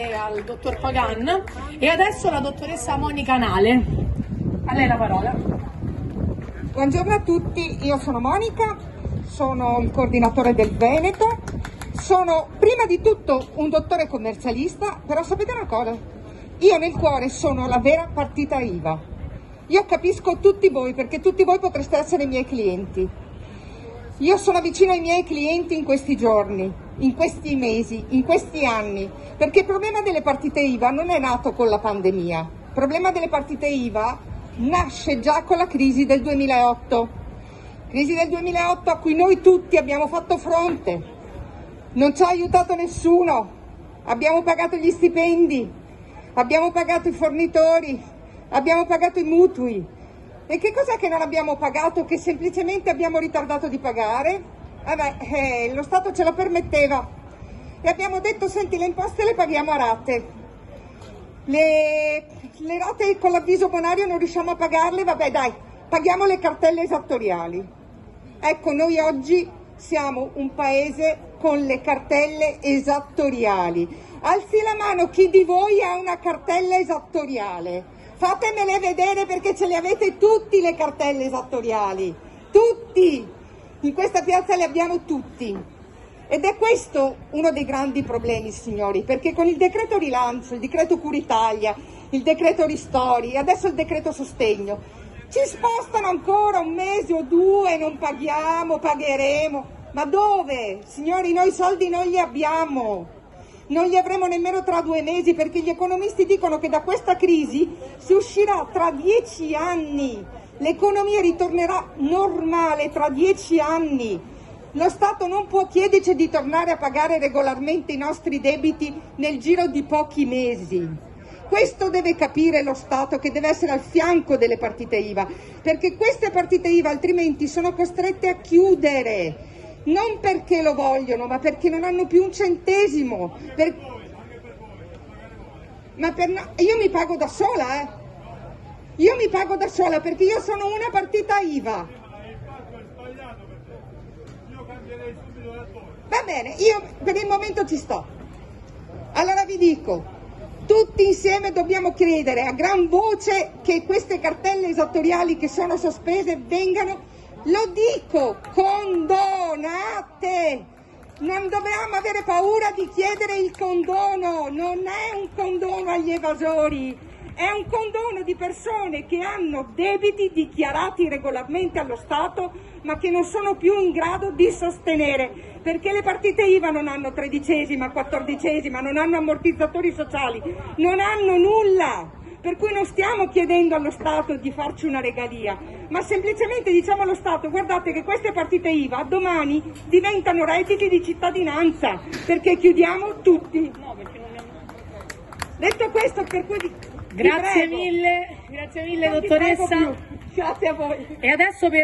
grazie al dottor Pagan e adesso la dottoressa Monica Nale. A lei la parola. Buongiorno a tutti, io sono Monica, sono il coordinatore del Veneto, sono prima di tutto un dottore commercialista, però sapete una cosa? Io nel cuore sono la vera partita IVA. Io capisco tutti voi perché tutti voi potreste essere i miei clienti. Io sono vicino ai miei clienti in questi giorni, in questi mesi, in questi anni, perché il problema delle partite IVA non è nato con la pandemia. Il problema delle partite IVA nasce già con la crisi del 2008. Crisi del 2008 a cui noi tutti abbiamo fatto fronte. Non ci ha aiutato nessuno. Abbiamo pagato gli stipendi, abbiamo pagato i fornitori, abbiamo pagato i mutui. E che cos'è che non abbiamo pagato, che semplicemente abbiamo ritardato di pagare? Lo Stato ce lo permetteva e abbiamo detto: senti, le imposte le paghiamo a rate, le rate con l'avviso bonario non riusciamo a pagarle, vabbè dai, paghiamo le cartelle esattoriali. Ecco, noi oggi siamo un paese con le cartelle esattoriali. Alzi la mano chi di voi ha una cartella esattoriale. Fatemele vedere, perché ce le avete tutti le cartelle esattoriali, tutti, in questa piazza le abbiamo tutti. Ed è questo uno dei grandi problemi, signori, perché con il decreto rilancio, il decreto Cura Italia, il decreto ristori, adesso il decreto sostegno, ci spostano ancora un mese o due, non paghiamo, pagheremo. Ma dove? Signori, noi i soldi non li abbiamo. Non li avremo nemmeno tra 2 mesi, perché gli economisti dicono che da questa crisi si uscirà tra 10 anni. L'economia ritornerà normale tra 10 anni. Lo Stato non può chiederci di tornare a pagare regolarmente i nostri debiti nel giro di pochi mesi. Questo deve capire lo Stato, che deve essere al fianco delle partite IVA, perché queste partite IVA altrimenti sono costrette a chiudere. Non perché lo vogliono, ma perché non hanno più un centesimo. Io mi pago da sola, Io mi pago da sola perché io sono una partita IVA. Va bene, io per il momento ci sto. Allora vi dico, tutti insieme dobbiamo chiedere a gran voce che queste cartelle esattoriali che sono sospese vengano, lo dico, condonate. Non dobbiamo avere paura di chiedere il condono, non è un condono agli evasori, è un condono di persone che hanno debiti dichiarati regolarmente allo Stato ma che non sono più in grado di sostenere, perché le partite IVA non hanno 13ª, 14ª, non hanno ammortizzatori sociali, non hanno nulla. Per cui non stiamo chiedendo allo Stato di farci una regalia, ma semplicemente diciamo allo Stato: guardate che queste partite IVA domani diventano redditi di cittadinanza, perché chiudiamo tutti. Detto questo, per cui Grazie mille non dottoressa. Grazie a voi. E adesso per